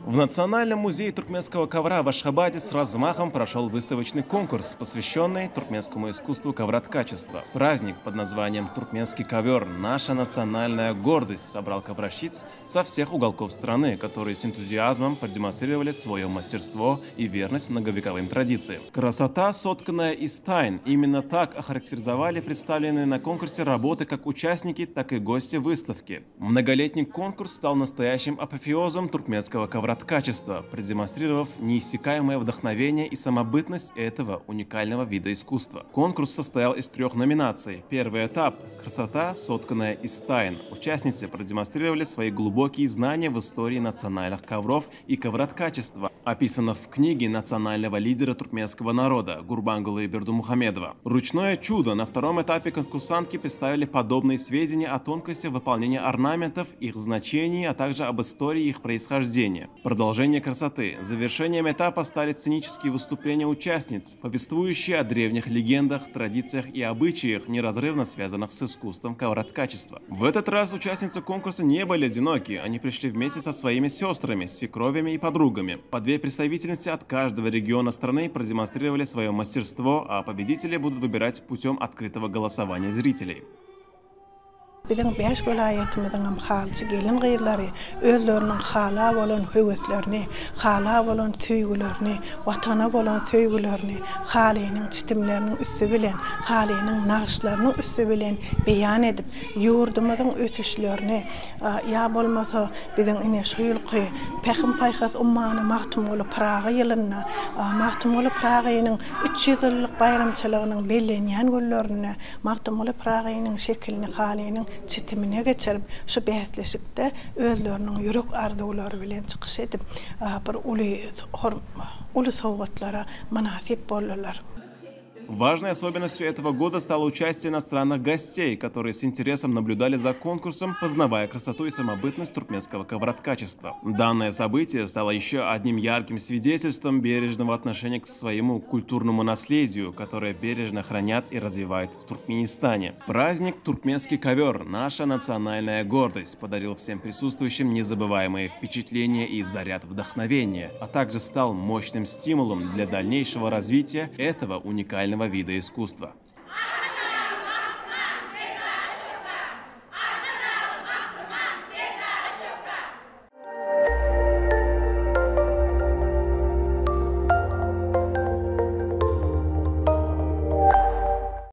В Национальном музее туркменского ковра в Ашхабаде с размахом прошел выставочный конкурс, посвященный туркменскому искусству ковроткачества. Праздник под названием «Туркменский ковер. Наша национальная гордость» собрал коврощиц со всех уголков страны, которые с энтузиазмом продемонстрировали свое мастерство и верность многовековым традициям. Красота, сотканная из тайн. Именно так охарактеризовали представленные на конкурсе работы как участники, так и гости выставки. Многолетний конкурс стал настоящим апофеозом туркменского ковроткачества, продемонстрировав неиссякаемое вдохновение и самобытность этого уникального вида искусства. Конкурс состоял из 3 номинаций. Первый этап – красота, сотканная из тайн. Участницы продемонстрировали свои глубокие знания в истории национальных ковров и ковроткачества, описанных в книге национального лидера туркменского народа Гурбангулы Бердумухамедова. Ручное чудо. На втором этапе конкурсантки представили подобные сведения о тонкости выполнения орнаментов, их значении, а также об истории их происхождения. Продолжение красоты. Завершением этапа стали сценические выступления участниц, повествующие о древних легендах, традициях и обычаях, неразрывно связанных с искусством ковроткачества. В этот раз участницы конкурса не были одиноки, они пришли вместе со своими сестрами, свекровями и подругами. По 2 представительницы от каждого региона страны продемонстрировали свое мастерство, а победители будут выбирать путем открытого голосования зрителей. Bizim beş vilayetimizin halçı gelin gıyırları özlerinin hala olan hüveslerini, hala olan söygülerini, vatana olan söygülerini, halinin çitimlerinin üstü bilen, halinin nağışlarının üstü bilen beyan edip, yurdumuzun ötüşlerini, ya bolmasa bizim ine şuyulqı, pekhin paykas ummanı mahtumulu Praga yılına, mahtumulu Praga'nın 300 yıllık bayramçılığının bellenyen günlerini, mahtumulu Praga'nın şeklini, halinin çitimine geçirip şu behetleşikte özlerinin yürek arzuları bilen çıkış edip bir ulu soğutlara manasip bolurlar. Важной особенностью этого года стало участие иностранных гостей, которые с интересом наблюдали за конкурсом, познавая красоту и самобытность туркменского ковроткачества. Данное событие стало еще одним ярким свидетельством бережного отношения к своему культурному наследию, которое бережно хранят и развивают в Туркменистане. Праздник «Туркменский ковер. Наша национальная гордость» подарил всем присутствующим незабываемые впечатления и заряд вдохновения, а также стал мощным стимулом для дальнейшего развития этого уникального вида искусства.